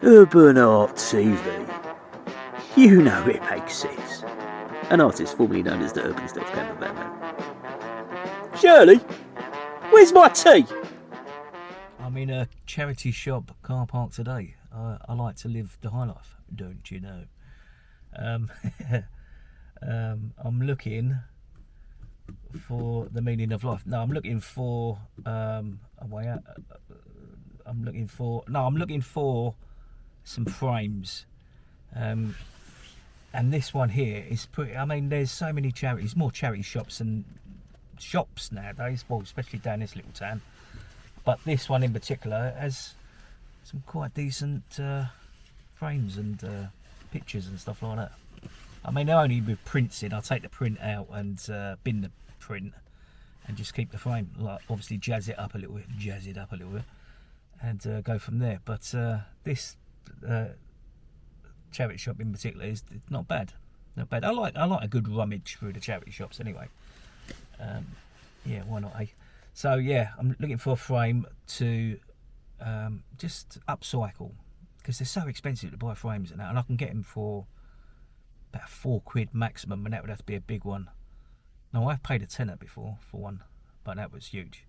Urban Art TV. You know it makes sense. An artist formerly known as the Urban Stealth Camper Van. Shirley, where's my tea? I'm in a charity shop car park today. I like to live the high life, don't you know? I'm looking for the meaning of life. No, I'm looking for a way out. I'm looking for some frames. And this one here is pretty. I mean, there's so many charities, more charity shops and shops nowadays. Well, especially down this little town. But this one in particular has some quite decent frames and pictures and stuff like that. I mean, they're only with prints in. I'll take the print out and bin the print and just keep the frame. Like, obviously jazz it up a little bit, and go from there. But this charity shop in particular is not bad. Not bad. I like a good rummage through the charity shops anyway. Yeah, why not, eh? So yeah, I'm looking for a frame to just upcycle, because they're so expensive to buy frames and that, and I can get them for about £4 maximum, and that would have to be a big one. Now, I've paid a tenner before for one, but that was huge.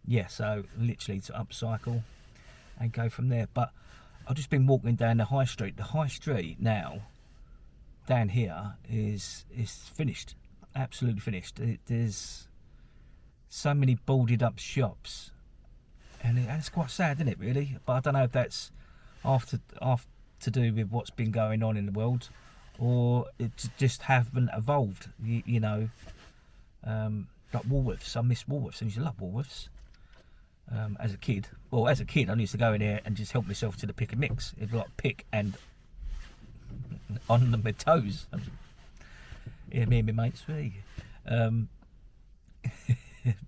Yeah, so literally to upcycle and go from there. But I've just been walking down the high street. The high street now down here is finished, absolutely finished. There's so many boarded up shops, and it's quite sad, isn't it, really? But I don't know if that's after to do with what's been going on in the world, or it just haven't evolved, you know. Like Woolworths, I miss Woolworths. I used to love Woolworths as a kid. Well, as a kid, I used to go in there and just help myself to the pick and mix. It'd be like pick and on my toes. Yeah, me and my mates, really.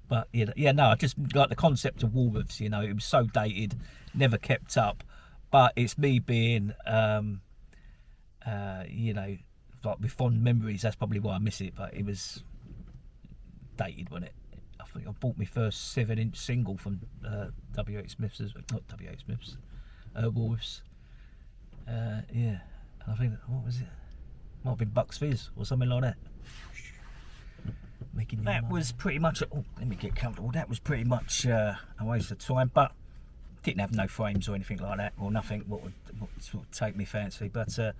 But yeah, no, I just like the concept of Woolworths. You know, it was so dated, never kept up. But it's me being, you know, like with fond memories. That's probably why I miss it. But it was dated, wasn't it? I think I bought my first 7-inch single from W.H. Smith's, not W.H. Smith's, Woolworths. Yeah, and I think, what was it? Might have been Bucks Fizz or something like that. That was pretty much. Oh, let me get comfortable. That was pretty much a waste of time, but didn't have no frames or anything like that, or nothing what would sort of take me fancy. But I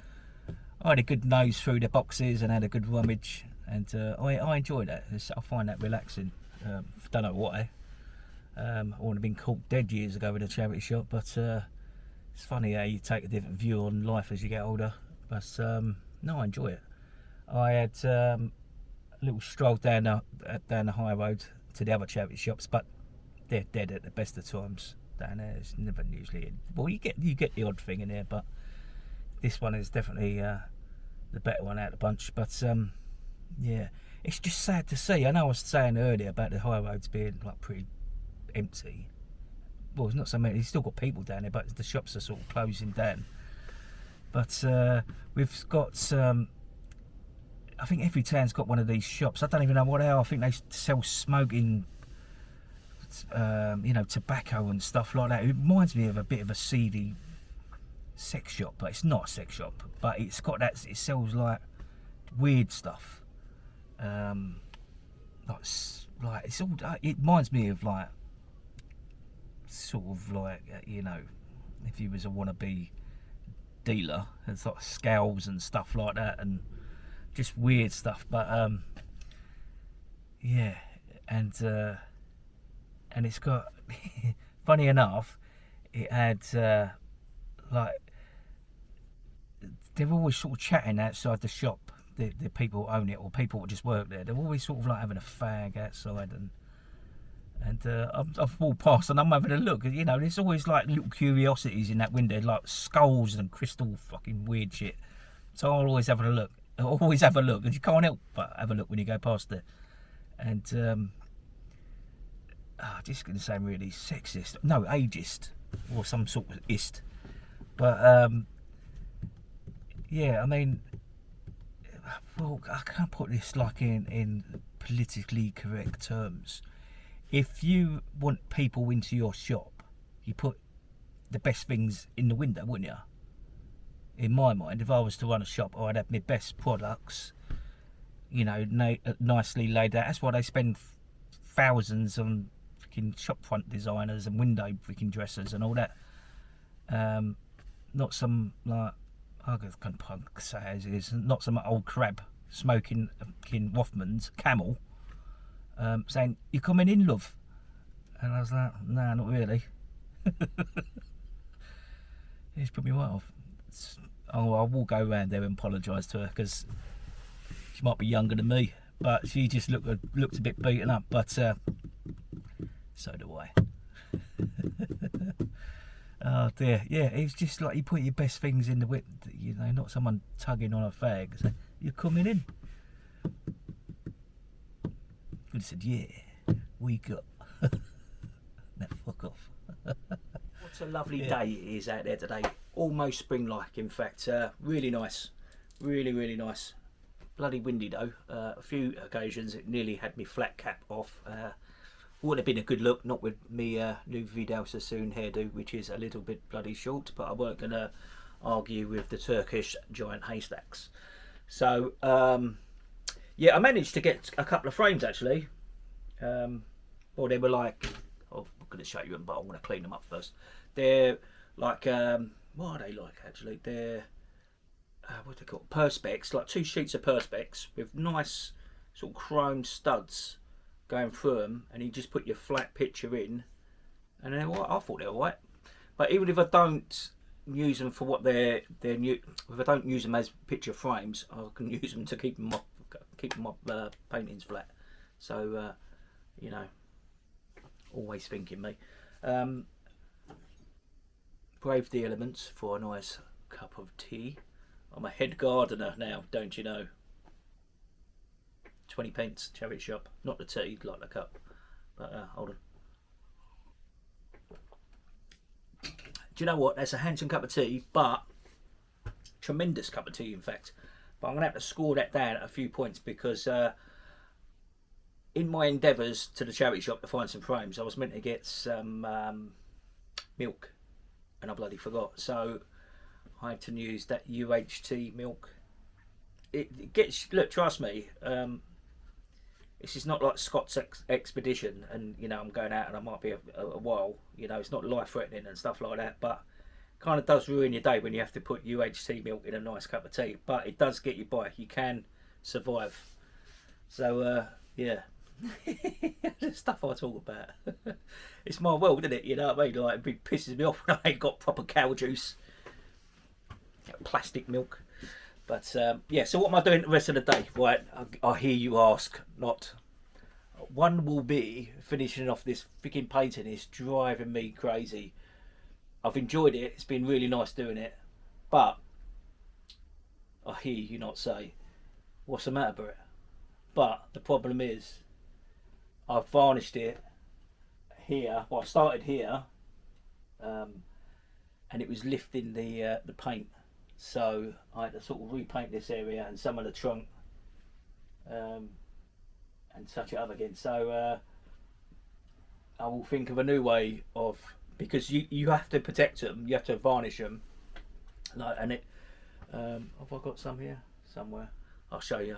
had a good nose through the boxes and had a good rummage, and I enjoyed that. I find that relaxing. Don't know why. I would have been caught dead years ago in a charity shop, but it's funny how you take a different view on life as you get older. But no, I enjoy it. I had a little stroll down the high road to the other charity shops, but they're dead at the best of times down there. It's never usually. Well, you get the odd thing in there, but this one is definitely the better one out of the bunch. But yeah, it's just sad to see. I know I was saying earlier about the high roads being like pretty empty. Well, it's not so many. You've still got people down there, but the shops are sort of closing down. But we've got. I think every town's got one of these shops. I don't even know what they are. I think they sell smoking, you know, tobacco and stuff like that. It reminds me of a bit of a seedy sex shop, but it's not a sex shop. But it's got that. It sells like weird stuff. Like it's all. It reminds me of like sort of like you know, if you was a wannabe dealer, and sort of scales and stuff like that, and just weird stuff. But yeah, and it's got funny enough, it had like they're always sort of chatting outside the shop, the people who own it or people who just work there. They're always sort of like having a fag outside, and I've walked past and I'm having a look. You know, there's always like little curiosities in that window, like skulls and crystal fucking weird shit. So I'll always have a look. Always have a look, and you can't help but have a look when you go past it. And just going to say I'm really sexist, no, ageist, or some sort of ist. But yeah, I mean, well, I can't put this like in politically correct terms. If you want people into your shop, you put the best things in the window, wouldn't you? In my mind, if I was to run a shop, I'd have my best products, you know, nicely laid out. That's why they spend thousands on freaking shop front designers and window freaking dressers and all that. Not some, like, I can say as it is, not some old crab smoking Rothmans Camel saying, "You're coming in, love," and I was like, "Nah, not really." He's put me right off. I will go around there and apologise to her, because she might be younger than me, but she just looked a bit beaten up. But so do I. Oh dear, yeah. It's just like you put your best things in the whip, you know, not someone tugging on a fag. So, "You're coming in." Could have said, "Yeah, we got." Now fuck off. What a lovely day it is out there today. Almost spring-like, in fact. Really nice. Really nice. Bloody windy though. A few occasions it nearly had me flat cap off. Would have been a good look, not with me new Vidal Sassoon hairdo, which is a little bit bloody short, but I weren't going to argue with the Turkish giant haystacks. So, yeah, I managed to get a couple of frames actually. Well, they were like, oh, I'm going to show you them, but I'm going to clean them up first. They're like, what are they like actually? They're, what do they call it? Perspex, like 2 sheets of Perspex with nice sort of chrome studs going through them, and you just put your flat picture in, and they're all right. I thought they were all right, but even if I don't use them for what they're new, if I don't use them as picture frames, I can use them to keep my paintings flat. So you know, always thinking me. Brave the elements for a nice cup of tea. I'm a head gardener now, don't you know? 20p, charity shop. Not the tea, like the cup. But hold on. Do you know what? That's a handsome cup of tea, but tremendous cup of tea, in fact. But I'm going to have to score that down at a few points, because in my endeavours to the charity shop to find some frames, I was meant to get some milk, and I bloody forgot. So I had to use that UHT milk. It gets, look, trust me, this is not like Scott's expedition, and you know I'm going out and I might be a while. You know, it's not life threatening and stuff like that, but kind of does ruin your day when you have to put UHT milk in a nice cup of tea. But it does get you by. You can survive. So yeah, the stuff I talk about. It's my world, isn't it? You know what I mean? Like, it pisses me off when I ain't got proper cow juice, plastic milk. But yeah, so what am I doing the rest of the day? Right, I hear you ask. Not one will be finishing off this freaking painting. It's driving me crazy. I've enjoyed it. It's been really nice doing it. But I hear you not say, what's the matter, Brett? But the problem is, I've varnished it here. Well, I started here, and it was lifting the paint. So I had to sort of repaint this area and some of the trunk, and touch it up again. So I will think of a new way of, because you have to protect them, you have to varnish them. Like, and it, have I got some here somewhere? I'll show you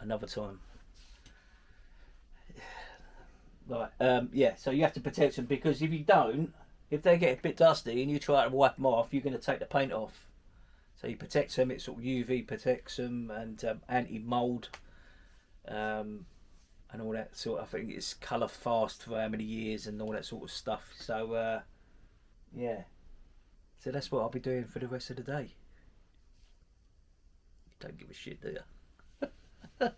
another time. Right, yeah. So you have to protect them, because if you don't, if they get a bit dusty and you try to wipe them off, you're going to take the paint off. So you protect them, it sort of UV protects them, and anti-mould, and all that sort of thing. It's colour fast for how many years and all that sort of stuff. So yeah, so that's what I'll be doing for the rest of the day. You don't give a shit, do you?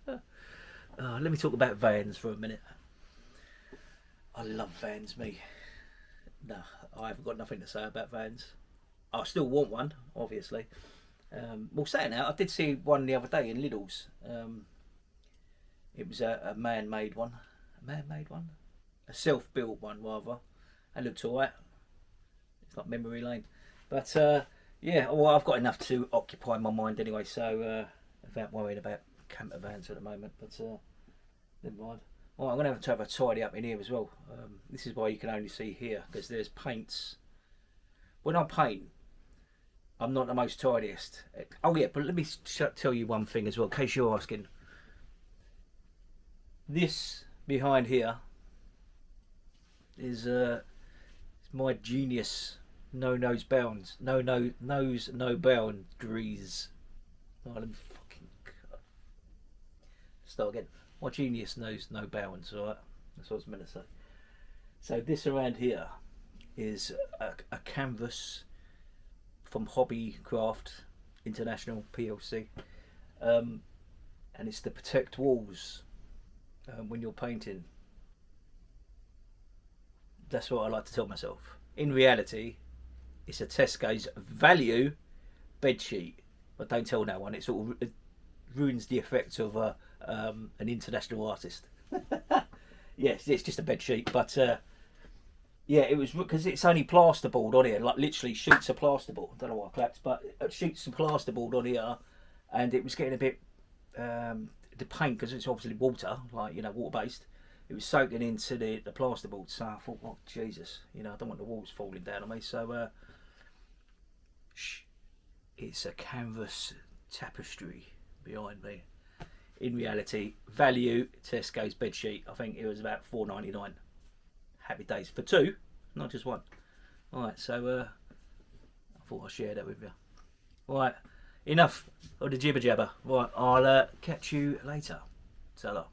Oh, let me talk about vans for a minute. I love vans, me. No, I haven't got nothing to say about vans. I still want one, obviously. Well, saying that, I did see one the other day in Lidl's. It was a man-made one. A man-made one? A self-built one, rather. It looked alright. It's like memory lane. But, yeah, well, I've got enough to occupy my mind anyway, so without worrying about camper vans at the moment. But, never mind. Well, I'm going to have a tidy up in here as well. This is why you can only see here, because there's paints when I paint, I'm not the most tidiest. Oh yeah, but let me tell you one thing as well, in case you're asking. This behind here is my genius no boundaries. Oh, let me fucking start again. My genius knows no bounds. All right, that's what I was meant to say. So this around here is a canvas from Hobbycraft International PLC, and it's to protect walls when you're painting. That's what I like to tell myself. In reality, it's a Tesco's value bedsheet, but don't tell no one. It ruins the effect of an international artist. Yes, it's just a bedsheet, but yeah, it was because it's only plasterboard on here, like literally sheets of plasterboard. I don't know why I clapped, but sheets of plasterboard on here, and it was getting a bit the paint, because it's obviously water, like, you know, water based. It was soaking into the plasterboard, so I thought, oh Jesus, you know, I don't want the walls falling down on me. So it's a canvas tapestry behind me. In reality, value Tesco's bedsheet. I think it was about £4.99. Happy days for two, not just one. All right, so I thought I'd share that with you. All right, enough of the jibber jabber. Right, I'll catch you later. Ta-ra.